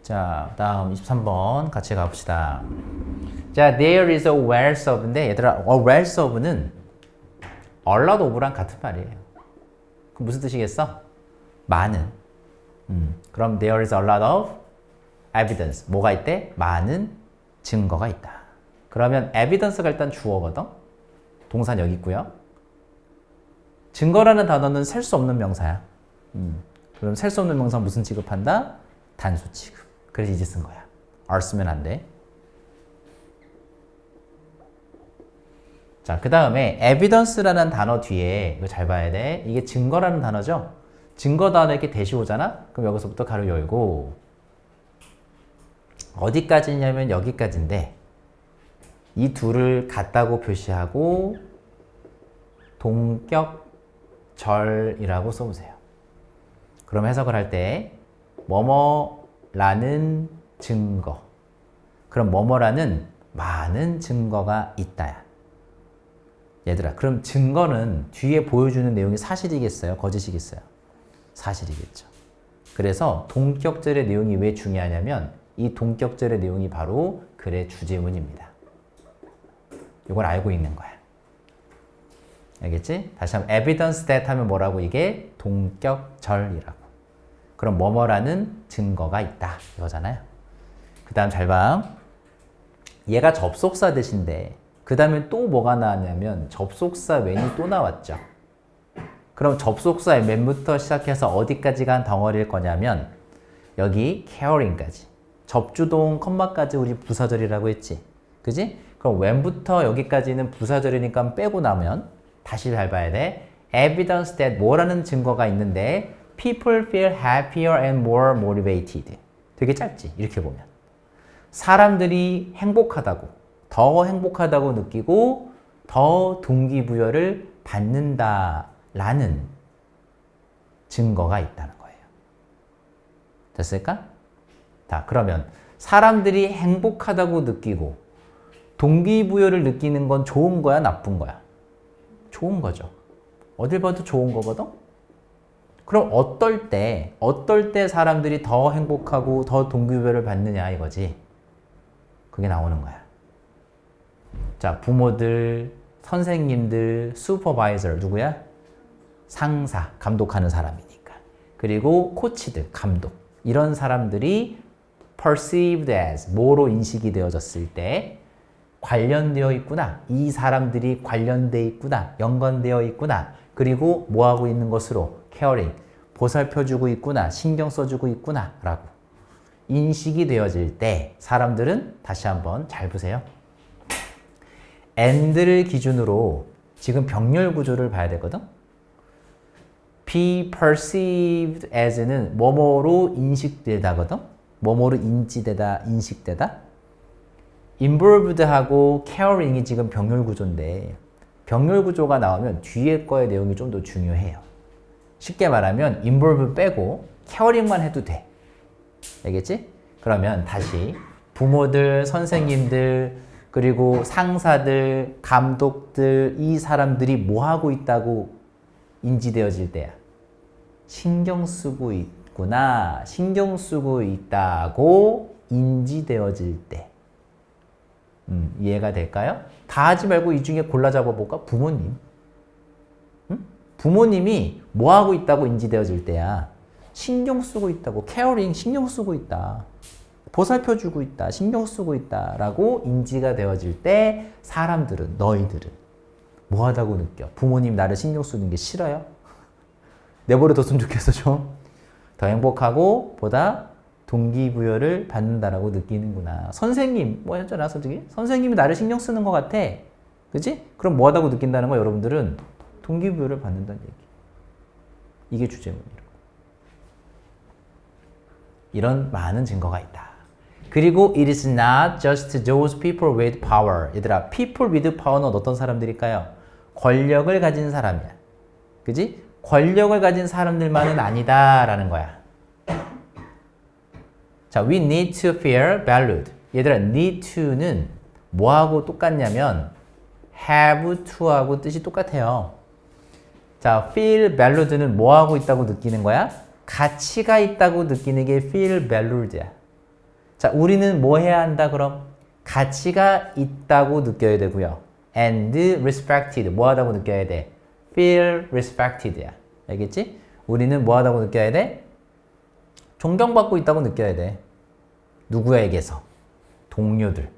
자, 다음 23번 같이 가봅시다. 자, there is a wealth of인데 얘들아, wealth of는 a lot of랑 같은 말이에요. 그럼 무슨 뜻이겠어? 많은. 그럼 there is a lot of evidence. 뭐가 있대? 많은 증거가 있다. 그러면 evidence가 일단 주어거든. 동사는 여기 있고요. 증거라는 단어는 셀 수 없는 명사야. 그럼 셀 수 없는 명사 무슨 취급한다? 단수 취급. 그래서 이제 쓴 거야. are 쓰면 안 돼. 자, 그 다음에 evidence라는 단어 뒤에 이거 잘 봐야 돼. 이게 증거라는 단어죠. 증거 단어 이렇게 대시 오잖아. 그럼 여기서부터 가로 열고 어디까지냐면 여기까지인데 이 둘을 같다고 표시하고 동격절이라고 써보세요. 그럼 해석을 할 때 뭐뭐라는 증거. 그럼 뭐뭐라는 많은 증거가 있다야. 얘들아, 그럼 증거는 뒤에 보여주는 내용이 사실이겠어요? 거짓이겠어요? 사실이겠죠. 그래서 동격절의 내용이 왜 중요하냐면 이 동격절의 내용이 바로 글의 주제문입니다. 이걸 알고 있는 거야. 알겠지? 다시 한번 evidence that 하면 뭐라고? 이게 동격절이라고. 그럼 뭐뭐라는 증거가 있다 이거잖아요. 그 다음 잘 봐. 얘가 접속사 대신데 그 다음에 또 뭐가 나왔냐면 접속사 when이 또 나왔죠. 그럼 접속사의 when부터 시작해서 어디까지 간 덩어리일 거냐면 여기 caring까지. 접주동 컴마까지 우리 부사절이라고 했지. 그지? 그럼 when부터 여기까지는 부사절이니까 빼고 나면 다시 잘 봐야 돼. evidence that 뭐라는 증거가 있는데 people feel happier and more motivated. 되게 짧지? 이렇게 보면. 사람들이 행복하다고, 더 행복하다고 느끼고 더 동기부여를 받는다라는 증거가 있다는 거예요. 됐을까? 자, 그러면 사람들이 행복하다고 느끼고 동기부여를 느끼는 건 좋은 거야, 나쁜 거야? 좋은 거죠. 어딜 봐도 좋은 거거든? 그럼 어떨 때 사람들이 더 행복하고 더 동기부여를 받느냐 이거지. 그게 나오는 거야. 자, 부모들, 선생님들, 슈퍼바이저 누구야? 상사, 감독하는 사람이니까. 그리고 코치들, 감독. 이런 사람들이 perceived as 뭐로 인식이 되어졌을 때 관련되어 있구나. 이 사람들이 관련되어 있구나. 연관되어 있구나. 그리고 뭐하고 있는 것으로? caring. 보살펴주고 있구나. 신경 써주고 있구나. 라고. 인식이 되어질 때 사람들은 다시 한번 잘 보세요. and를 기준으로 지금 병렬 구조를 봐야 되거든. be perceived as는 뭐뭐로 인식되다거든. 뭐뭐로 인지되다, 인식되다. involved하고 caring이 지금 병렬 구조인데 병렬 구조가 나오면 뒤에 거의 내용이 좀 더 중요해요. 쉽게 말하면 involve 빼고 caring만 해도 돼. 알겠지? 그러면 다시 부모들, 선생님들, 그리고 상사들, 감독들, 이 사람들이 뭐 하고 있다고 인지되어질 때야. 신경 쓰고 있구나. 신경 쓰고 있다고 인지되어질 때. 이해가 될까요? 다 하지 말고 이 중에 골라 잡아볼까? 부모님. 부모님이 뭐 하고 있다고 인지되어질 때야. 신경 쓰고 있다고. caring, 신경 쓰고 있다. 보살펴주고 있다. 신경 쓰고 있다. 라고 인지가 되어질 때 사람들은, 너희들은 뭐 하다고 느껴? 부모님 나를 신경 쓰는 게 싫어요? 내버려뒀으면 좋겠어 좀. 더 행복하고 보다 동기부여를 받는다라고 느끼는구나. 선생님, 뭐 했잖아, 솔직히. 선생님이 나를 신경 쓰는 것 같아. 그치? 그럼 뭐 하다고 느낀다는 거 여러분들은 동기부여를 받는다는 얘기. 이게 주제문이라고. 이런 많은 증거가 있다. 그리고 it is not just those people with power. 얘들아, people with power는 어떤 사람들일까요? 권력을 가진 사람이야. 그지? 권력을 가진 사람들만은 아니다라는 거야. 자, we need to feel valued. 얘들아, need to는 뭐하고 똑같냐면 have to하고 뜻이 똑같아요. 자, feel valued는 뭐하고 있다고 느끼는 거야? 가치가 있다고 느끼는 게 feel valued야. 자, 우리는 뭐 해야 한다 그럼? 가치가 있다고 느껴야 되고요. and respected. 뭐 하다고 느껴야 돼? feel respected야. 알겠지? 우리는 뭐 하다고 느껴야 돼? 존경받고 있다고 느껴야 돼. 누구에게서? 동료들.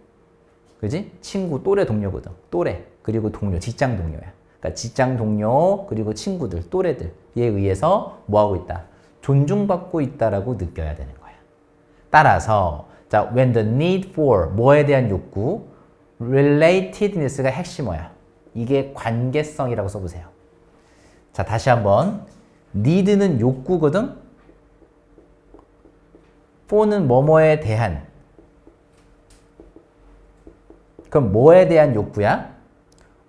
그지? 친구, 또래 동료거든. 또래. 그리고 동료, 직장 동료야. 그러니까 직장 동료, 그리고 친구들, 또래들에 의해서 뭐 하고 있다? 존중받고 있다라고 느껴야 되는 거야. 따라서 자, when the need for 뭐에 대한 욕구, relatedness가 핵심어야. 이게 관계성이라고 써보세요. 자, 다시 한번 need는 욕구거든. for는 뭐뭐에 대한. 그럼 뭐에 대한 욕구야?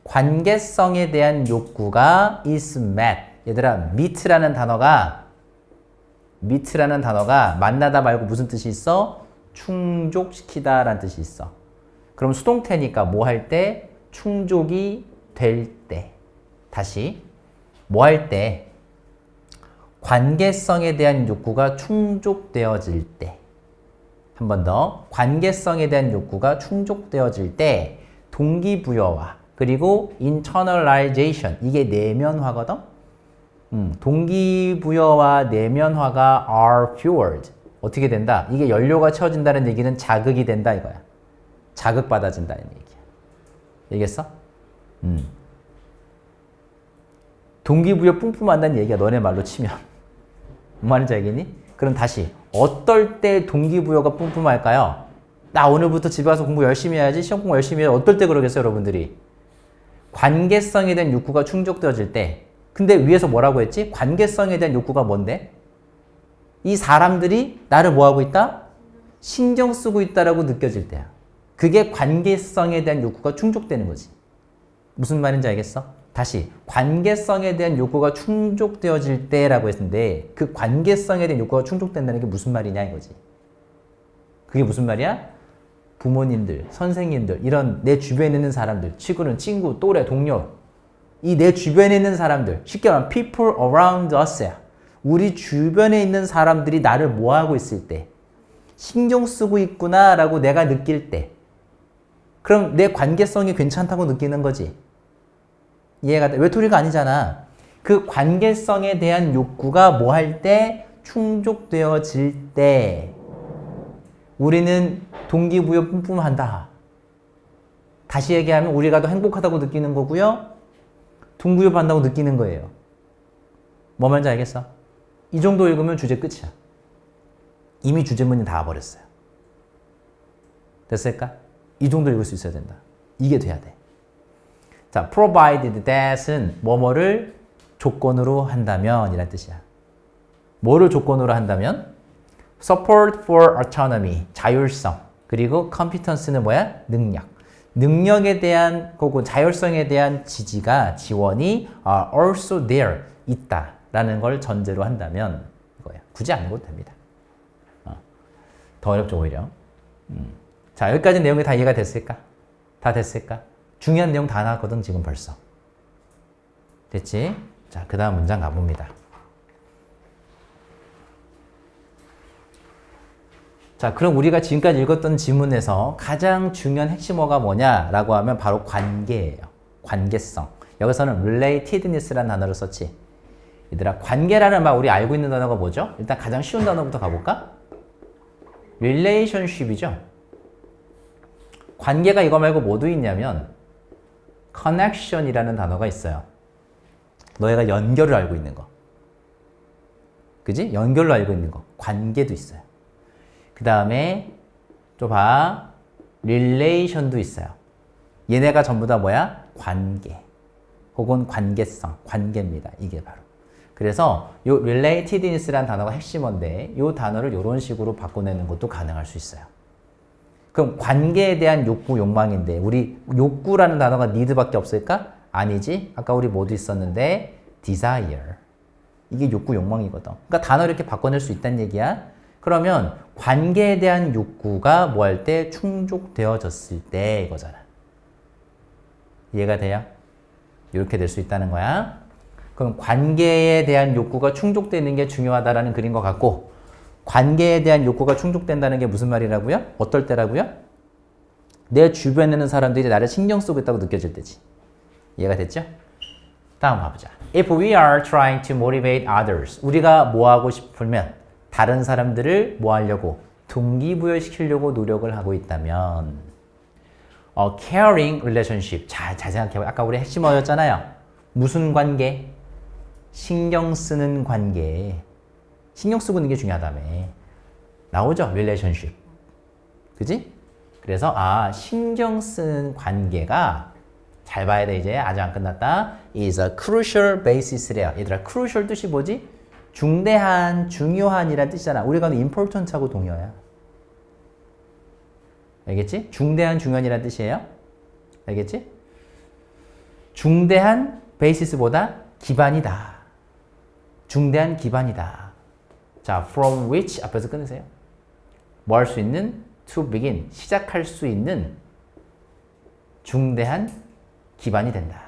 관계성에 대한 욕구가 is met. 얘들아, meet라는 단어가 만나다 말고 무슨 뜻이 있어? 충족시키다 라는 뜻이 있어. 그럼 수동태니까 뭐 할 때? 충족이 될 때. 다시 뭐 할 때? 관계성에 대한 욕구가 충족되어질 때. 한 번 더. 관계성에 대한 욕구가 충족되어질 때 동기부여와 그리고 internalization 이게 내면화거든. 동기부여와 내면화가 are fueled. 어떻게 된다? 이게 연료가 채워진다는 얘기는 자극이 된다 이거야. 자극받아진다는 얘기야. 알겠어? 동기부여 뿜뿜한다는 얘기야. 너네 말로 치면. 뭔 말인지 알겠니? 그럼 다시 어떨 때 동기부여가 뿜뿜할까요? 나 오늘부터 집에 와서 공부 열심히 해야지. 시험 공부 열심히 해야지. 어떨 때 그러겠어요, 여러분들이? 관계성에 대한 욕구가 충족되어질 때. 근데 위에서 뭐라고 했지? 관계성에 대한 욕구가 뭔데? 이 사람들이 나를 뭐하고 있다? 신경 쓰고 있다라고 느껴질 때야. 그게 관계성에 대한 욕구가 충족되는 거지. 무슨 말인지 알겠어? 다시 관계성에 대한 욕구가 충족되어질 때라고 했는데 그 관계성에 대한 욕구가 충족된다는 게 무슨 말이냐 이거지. 그게 무슨 말이야? 부모님들, 선생님들, 이런 내 주변에 있는 사람들, 친구는 친구, 또래, 동료, 이 내 주변에 있는 사람들, 쉽게 말하면 people around us야. 우리 주변에 있는 사람들이 나를 뭐하고 있을 때, 신경 쓰고 있구나 라고 내가 느낄 때, 그럼 내 관계성이 괜찮다고 느끼는 거지. 이해가 돼? 외톨이가 아니잖아. 그 관계성에 대한 욕구가 뭐 할 때? 충족되어질 때 우리는 동기부여 뿜뿜한다. 다시 얘기하면 우리가 더 행복하다고 느끼는 거고요. 동기부여 받는다고 느끼는 거예요. 뭐 말인지 알겠어? 이 정도 읽으면 주제 끝이야. 이미 주제문이 다 와버렸어요. 됐을까? 이 정도 읽을 수 있어야 된다. 이게 돼야 돼. 자, provided that은 뭐뭐를 조건으로 한다면 이란 뜻이야. 뭐를 조건으로 한다면? support for autonomy, 자율성. 그리고 competence는 뭐야? 능력. 능력에 대한 혹은 자율성에 대한 지원이 also there, 있다라는 걸 전제로 한다면 이거야. 굳이 안 읽어도 됩니다. 더 어렵죠 오히려. 자, 여기까지 내용이 다 이해가 됐을까? 다 됐을까? 중요한 내용 다 나왔거든 지금 벌써. 됐지? 자, 그 다음 문장 가봅니다. 자, 그럼 우리가 지금까지 읽었던 지문에서 가장 중요한 핵심어가 뭐냐라고 하면 바로 관계예요. 관계성. 여기서는 relatedness라는 단어를 썼지. 얘들아, 관계라는 말 우리 알고 있는 단어가 뭐죠? 일단 가장 쉬운 단어부터 가볼까? relationship이죠. 관계가 이거 말고 뭐도 있냐면 connection이라는 단어가 있어요. 너희가 연결을 알고 있는 거. 그지? 연결로 알고 있는 거. 관계도 있어요. 그 다음에 또 봐. relation도 있어요. 얘네가 전부 다 뭐야? 관계. 혹은 관계성. 관계입니다. 이게 바로. 그래서 요 relatedness라는 단어가 핵심어인데 요 단어를 이런 식으로 바꿔내는 것도 가능할 수 있어요. 그럼 관계에 대한 욕구, 욕망인데 우리 욕구라는 단어가 need밖에 없을까? 아니지. 아까 우리 뭐도 있었는데 desire. 이게 욕구, 욕망이거든. 그러니까 단어를 이렇게 바꿔낼 수 있다는 얘기야. 그러면 관계에 대한 욕구가 뭐 할 때? 충족되어졌을 때 이거잖아. 이해가 돼요? 이렇게 될 수 있다는 거야. 그럼 관계에 대한 욕구가 충족되는 게 중요하다라는 그림과 같고 관계에 대한 욕구가 충족된다는 게 무슨 말이라고요? 어떨 때라고요? 내 주변에 있는 사람들이 나를 신경 쓰고 있다고 느껴질 때지. 이해가 됐죠? 다음 봐보자. If we are trying to motivate others, 우리가 뭐 하고 싶으면 다른 사람들을 뭐 하려고? 동기부여시키려고 노력을 하고 있다면 caring relationship. 잘 생각해봐. 아까 우리 핵심어였잖아요. 무슨 관계? 신경 쓰는 관계. 신경 쓰고 있는 게 중요하다며. 나오죠? relationship. 그지? 그래서 신경 쓰는 관계가 잘 봐야 돼 이제. 아직 안 끝났다. is a crucial basis래요. 얘들아 crucial 뜻이 뭐지? 중대한, 중요한이란 뜻이잖아. 우리가 important하고 동의어야. 알겠지? 중대한, 중요한이란 뜻이에요. 알겠지? 중대한 basis보다 기반이다. 중대한 기반이다. 자, from which 앞에서 끊으세요. 뭐 할 수 있는? to begin, 시작할 수 있는 중대한 기반이 된다.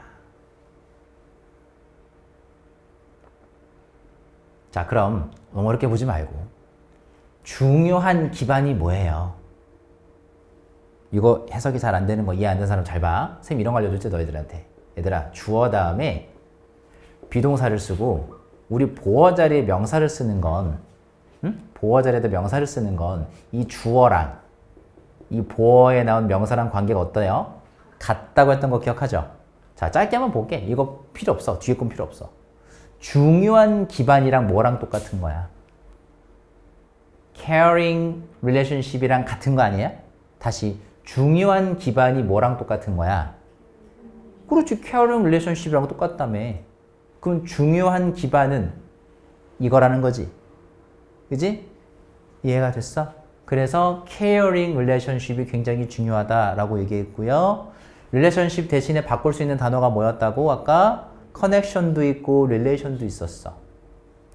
자, 그럼 너무 어렵게 보지 말고 중요한 기반이 뭐예요? 이거 해석이 잘 안 되는 거 이해 안 되는 사람 잘 봐. 쌤 이런 거 알려줄게 너희들한테. 얘들아 주어 다음에 비동사를 쓰고 우리 보어 자리에 명사를 쓰는 건 보어 자리에다 명사를 쓰는 건 이 주어랑 이 보어에 나온 명사랑 관계가 어때요? 같다고 했던 거 기억하죠? 자, 짧게 한번 볼게. 이거 필요 없어. 뒤에 건 필요 없어. 중요한 기반이랑 뭐랑 똑같은 거야? caring relationship이랑 같은 거 아니에요? 다시 중요한 기반이 뭐랑 똑같은 거야? 그렇지. caring relationship이랑 똑같다며. 그럼 중요한 기반은 이거라는 거지. 그지? 이해가 됐어? 그래서 caring relationship이 굉장히 중요하다라고 얘기했고요. relationship 대신에 바꿀 수 있는 단어가 뭐였다고? 아까 connection도 있고 relation도 있었어.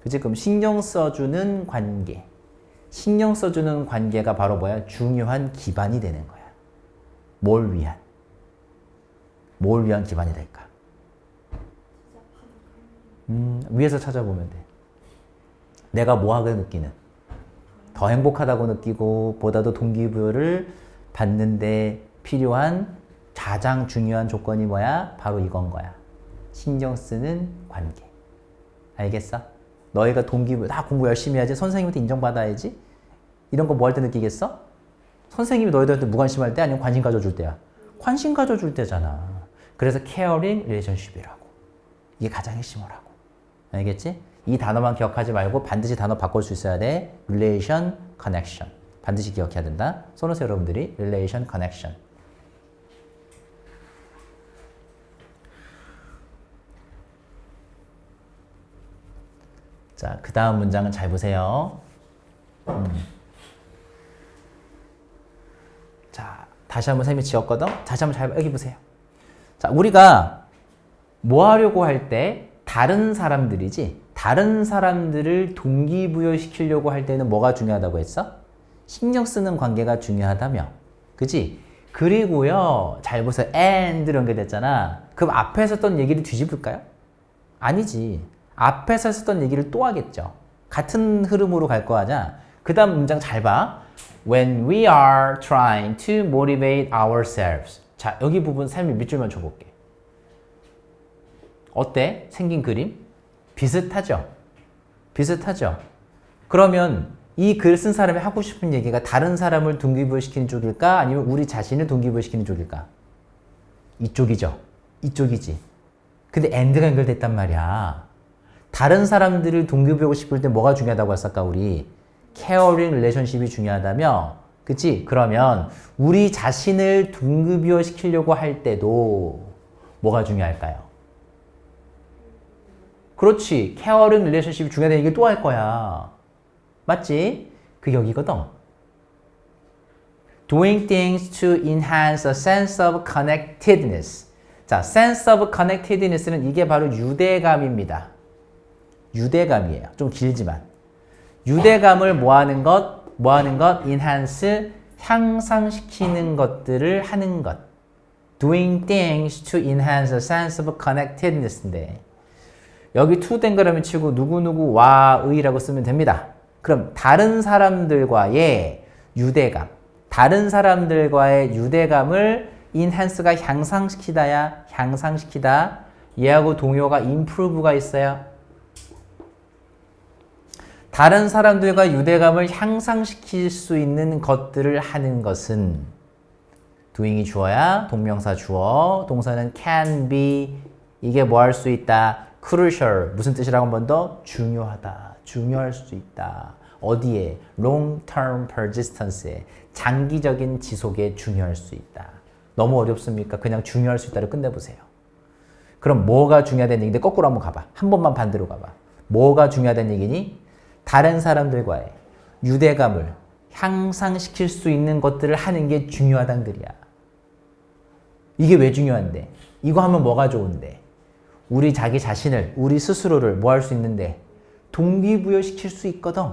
그치? 그럼 신경 써주는 관계. 신경 써주는 관계가 바로 뭐야? 중요한 기반이 되는 거야. 뭘 위한? 뭘 위한 기반이 될까? 위에서 찾아보면 돼. 내가 뭐하게 느끼는? 더 행복하다고 느끼고 보다도 동기부여를 받는데 필요한 가장 중요한 조건이 뭐야? 바로 이건 거야. 신경 쓰는 관계. 알겠어? 너희가 동기부여, 나 공부 열심히 해야지, 선생님한테 인정받아야지. 이런 거 뭐 할 때 느끼겠어? 선생님이 너희들한테 무관심할 때 아니면 관심 가져줄 때야? 관심 가져줄 때잖아. 그래서 caring relationship이라고. 이게 가장 핵심어라고. 알겠지? 이 단어만 기억하지 말고 반드시 단어 바꿀 수 있어야 돼. relation, connection. 반드시 기억해야 된다. 써놓으세요 여러분들이. relation, connection. 자, 그 다음 문장은 잘 보세요. 자, 다시 한번 쌤이 지었거든? 다시 한번 잘, 여기 보세요. 자, 우리가 뭐 하려고 할 때 다른 사람들이지, 다른 사람들을 동기부여시키려고 할 때는 뭐가 중요하다고 했어? 신경 쓰는 관계가 중요하다며. 그지? 그리고요, 잘 보세요. and 연결됐잖아. 그럼 앞에서 했던 얘기를 뒤집을까요? 아니지. 앞에서 했었던 얘기를 또 하겠죠. 같은 흐름으로 갈 거 아냐? 그 다음 문장 잘 봐. When we are trying to motivate ourselves. 자, 여기 부분 삶이 밑줄만 쳐볼게. 어때? 생긴 그림? 비슷하죠? 비슷하죠? 그러면 이 글 쓴 사람이 하고 싶은 얘기가 다른 사람을 동기부여시키는 쪽일까? 아니면 우리 자신을 동기부여시키는 쪽일까? 이쪽이죠? 이쪽이지. 근데 end가 연결됐단 말이야. 다른 사람들을 동기부여하고 싶을 때 뭐가 중요하다고 했을까 우리? caring relationship이 중요하다며? 그치? 그러면 우리 자신을 동기부여시키려고 할 때도 뭐가 중요할까요? 그렇지. caring relationship이 중요하다는 얘기를 또 할 거야. 맞지? 그게 여기거든. Doing things to enhance a sense of connectedness. 자, sense of connectedness는 이게 바로 유대감입니다. 유대감이에요. 좀 길지만. 유대감을 뭐하는 것? enhance, 향상시키는 것들을 하는 것. Doing things to enhance a sense of connectedness인데 여기 to 된 거라면 치고 누구누구와의라고 쓰면 됩니다. 그럼 다른 사람들과의 유대감, 다른 사람들과의 유대감을 enhance가 향상시키다야, 향상시키다. 얘하고 동요가 improve가 있어요. 다른 사람들과 유대감을 향상시킬 수 있는 것들을 하는 것은 doing이 주어야 동명사 주어, 동사는 can be. 이게 뭐 할 수 있다? crucial. 무슨 뜻이라고 한 번 더? 중요하다. 중요할 수 있다. 어디에? long term persistence에. 장기적인 지속에 중요할 수 있다. 너무 어렵습니까? 그냥 중요할 수 있다를 끝내보세요. 그럼 뭐가 중요하다는 얘기인데 거꾸로 한번 가봐. 한 번만 반대로 가봐. 뭐가 중요하다는 얘기니? 다른 사람들과의 유대감을 향상시킬 수 있는 것들을 하는 게 중요하단 글이야. 이게 왜 중요한데? 이거 하면 뭐가 좋은데? 우리 자기 자신을, 우리 스스로를 뭐 할 수 있는데? 동기부여시킬 수 있거든.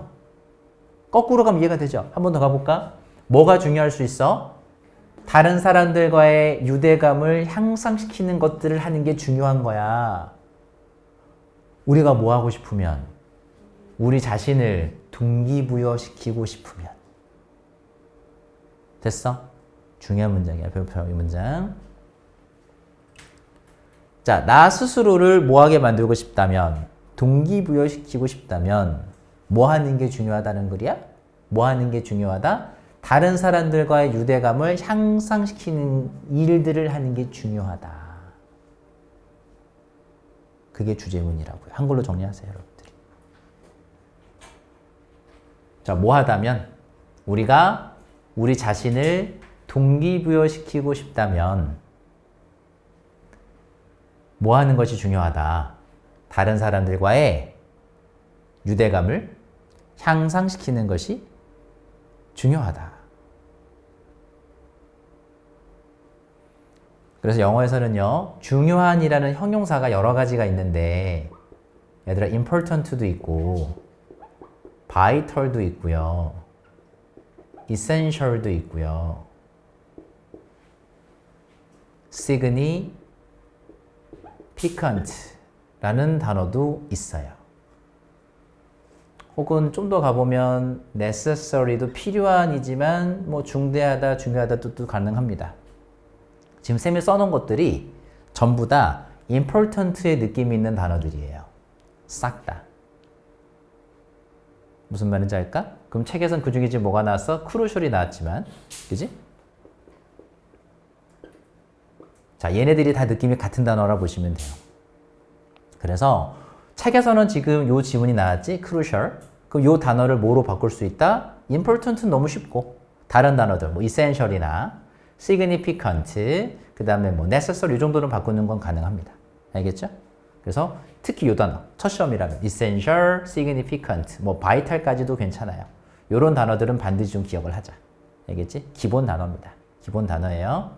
거꾸로 가면 이해가 되죠? 한 번 더 가볼까? 뭐가 중요할 수 있어? 다른 사람들과의 유대감을 향상시키는 것들을 하는 게 중요한 거야. 우리가 뭐 하고 싶으면, 우리 자신을 동기부여시키고 싶으면. 됐어? 중요한 문장이야. 배고파요, 이 문장. 자, 나 스스로를 뭐하게 만들고 싶다면, 동기부여시키고 싶다면 뭐 하는 게 중요하다는 글이야? 뭐 하는 게 중요하다? 다른 사람들과의 유대감을 향상시키는 일들을 하는 게 중요하다. 그게 주제문이라고요. 한글로 정리하세요, 여러분들이. 자, 뭐 하다면 우리가 우리 자신을 동기부여시키고 싶다면 뭐 하는 것이 중요하다. 다른 사람들과의 유대감을 향상시키는 것이 중요하다. 그래서 영어에서는요, 중요한이라는 형용사가 여러 가지가 있는데, 얘들아, important도 있고, vital도 있고요, essential도 있고요, significant라는 단어도 있어요. 혹은 좀 더 가보면 necessary도 필요한이지만 뭐 중대하다, 중요하다 뜻도 가능합니다. 지금 쌤이 써놓은 것들이 전부 다 important의 느낌이 있는 단어들이에요. 싹 다. 무슨 말인지 알까? 그럼 책에선 그 중에 지금 뭐가 나왔어? crucial이 나왔지만, 그지? 자, 얘네들이 다 느낌이 같은 단어라 보시면 돼요. 그래서 책에서는 지금 요 지문이 나왔지? crucial. 그럼 요 단어를 뭐로 바꿀 수 있다? important는 너무 쉽고, 다른 단어들, 뭐 essential이나 significant, 그 다음에 뭐 necessary 이 정도는 바꾸는 건 가능합니다. 알겠죠? 그래서 특히 요 단어, 첫 시험이라면 essential, significant, 뭐 vital까지도 괜찮아요. 요런 단어들은 반드시 좀 기억을 하자. 알겠지? 기본 단어입니다. 기본 단어예요.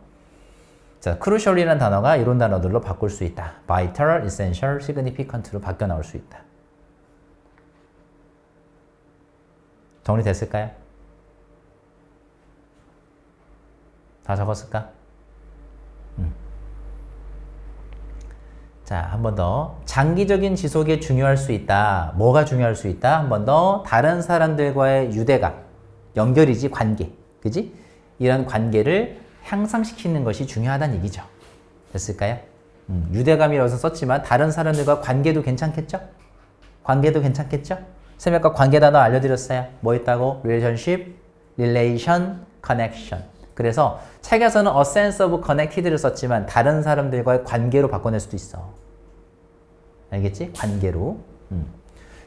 자, crucial이라는 단어가 이런 단어들로 바꿀 수 있다. vital, essential, significant로 바뀌어 나올 수 있다. 정리됐을까요? 다 적었을까? 자, 한 번 더. 장기적인 지속에 중요할 수 있다. 뭐가 중요할 수 있다? 한 번 더. 다른 사람들과의 유대감. 연결이지, 관계. 그지? 이런 관계를 향상시키는 것이 중요하다는 얘기죠. 됐을까요? 유대감이라고 썼지만 다른 사람들과 관계도 괜찮겠죠? 관계도 괜찮겠죠? 쌤이 아까 관계 단어 알려드렸어요. 뭐 있다고? relationship, relation, connection. 그래서 책에서는 a sense of connected를 썼지만 다른 사람들과의 관계로 바꿔낼 수도 있어. 알겠지? 관계로.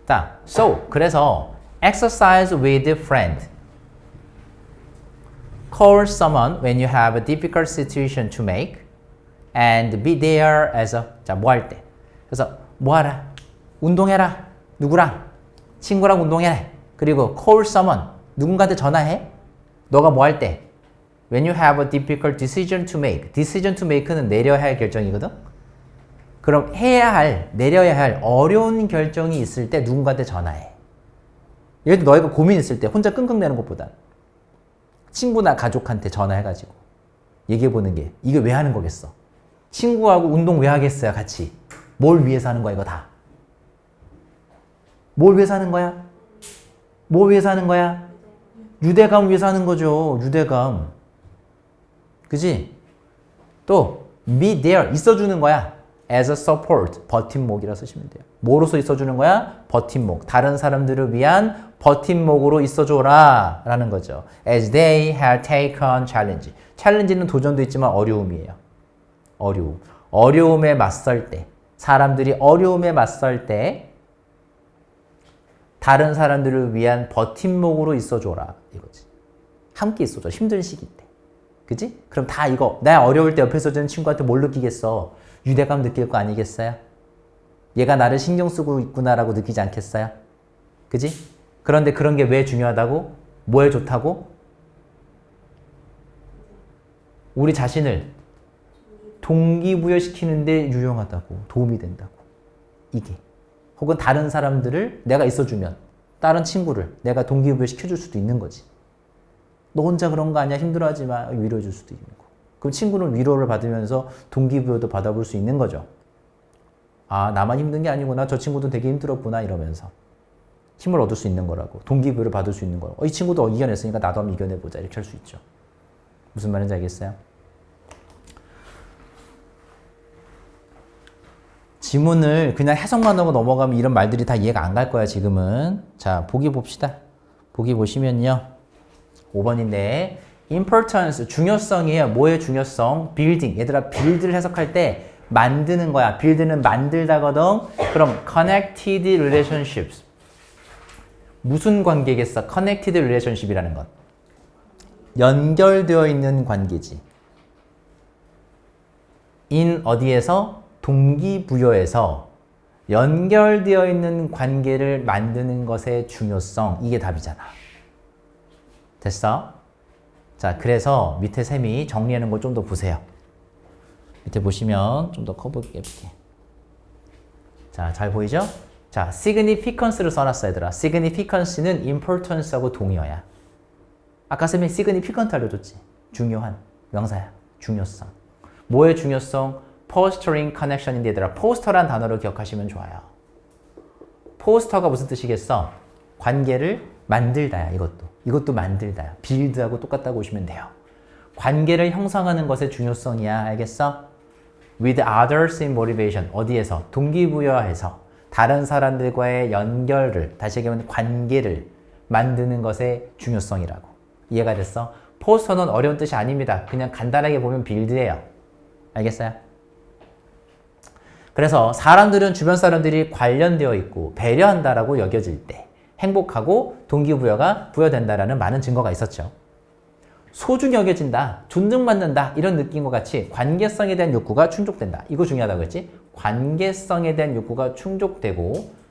자, so 그래서 exercise with a friend. Call someone when you have a difficult situation to make and be there as a 자, 뭐 할 때. 그래서 뭐 하라? 운동해라. 누구랑? 친구랑 운동해. 그리고 call someone. 누군가한테 전화해. 너가 뭐 할 때? When you have a difficult decision to make. decision to make는 내려야 할 결정이거든. 그럼 해야 할, 내려야 할 어려운 결정이 있을 때 누군가한테 전화해. 예를 들어 너희가 고민 있을 때 혼자 끙끙대는 것보다 친구나 가족한테 전화해가지고 얘기해보는 게 이게 왜 하는 거겠어? 친구하고 운동 왜 하겠어요? 같이. 뭘 위해서 하는 거야 이거 다? 뭘 위해서 하는 거야? 뭐 위해서 하는 거야? 유대감 위해서 하는 거죠. 유대감. 그지? 또 be there 있어주는 거야. as a support 버팀목이라 쓰시면 돼요. 뭐로서 있어주는 거야? 버팀목. 다른 사람들을 위한 버팀목으로 있어줘라 라는 거죠. as they have taken challenge. 챌린지는 도전도 있지만 어려움이에요. 어려움. 어려움에 맞설 때 사람들이 어려움에 맞설 때 다른 사람들을 위한 버팀목으로 있어줘라 이거지. 함께 있어줘. 힘든 시기 때. 그지? 그럼 다 이거 나 어려울 때 옆에 있어주는 친구한테 뭘 느끼겠어? 유대감 느낄 거 아니겠어요? 얘가 나를 신경 쓰고 있구나라고 느끼지 않겠어요? 그지? 그런데 그런 게 왜 중요하다고? 뭐에 좋다고? 우리 자신을 동기부여시키는데 유용하다고. 도움이 된다고. 이게. 혹은 다른 사람들을 내가 있어주면 다른 친구를 내가 동기부여시켜줄 수도 있는 거지. 너 혼자 그런 거 아니야? 힘들어하지 마. 위로해줄 수도 있는 거. 그럼 친구는 위로를 받으면서 동기부여도 받아볼 수 있는 거죠. 아, 나만 힘든 게 아니구나. 저 친구도 되게 힘들었구나. 이러면서 힘을 얻을 수 있는 거라고. 동기부여를 받을 수 있는 거라고. 이 친구도 이겨냈으니까 나도 한번 이겨내보자. 이렇게 할 수 있죠. 무슨 말인지 알겠어요? 지문을 그냥 해석만 하고 넘어가면 이런 말들이 다 이해가 안 갈 거야, 지금은. 자, 보기 봅시다. 보기 보시면요. 5번인데 importance, 중요성이에요. 뭐의 중요성? building. 얘들아, build를 해석할 때 만드는 거야. build는 만들다거든. 그럼 connected relationships. 무슨 관계겠어? connected relationship이라는 건. 연결되어 있는 관계지. in 어디에서? 동기부여에서 연결되어 있는 관계를 만드는 것의 중요성. 이게 답이잖아. 됐어? 자, 그래서 밑에 셈이 정리하는 걸 좀 더 보세요. 밑에 보시면 좀 더 커보게 해볼게. 자, 잘 보이죠? 자, significance를 써놨어, 얘들아. significance는 importance하고 동의어야. 아까 쌤이 significant 알려줬지? 중요한 명사야. 중요성. 뭐의 중요성? fostering connection인데 얘들아, 포스터란 단어를 기억하시면 좋아요. 포스터가 무슨 뜻이겠어? 관계를 만들다야. 이것도 만들다야. build하고 똑같다고 보시면 돼요. 관계를 형성하는 것의 중요성이야. 알겠어? with others in motivation. 어디에서? 동기부여해서 다른 사람들과의 연결을, 다시 얘기하면 관계를 만드는 것의 중요성이라고. 이해가 됐어? 포스터는 어려운 뜻이 아닙니다. 그냥 간단하게 보면 build예요. 알겠어요? 그래서 사람들은 주변 사람들이 관련되어 있고 배려한다라고 여겨질 때 행복하고 동기부여가 부여된다라는 많은 증거가 있었죠. 소중히 여겨진다, 존중받는다 이런 느낌과 같이 관계성에 대한 욕구가 충족된다. 이거 중요하다고 했지? 관계성에 대한 욕구가 충족되고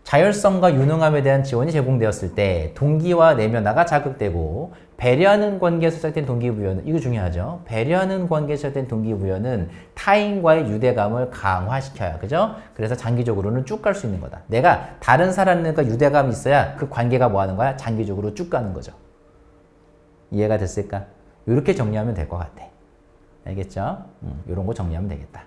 자율성과 유능함에 대한 지원이 제공되었을 때 동기와 내면화가 자극되고 배려하는 관계에서 시작된 동기부여는 이거 중요하죠. 배려하는 관계에서 시작된 동기부여는 타인과의 유대감을 강화시켜요. 그죠? 그래서 장기적으로는 쭉 갈 수 있는 거다. 내가 다른 사람과 유대감이 있어야 그 관계가 뭐 하는 거야? 장기적으로 쭉 가는 거죠. 이해가 됐을까? 이렇게 정리하면 될 것 같아. 알겠죠? 이런 거 정리하면 되겠다.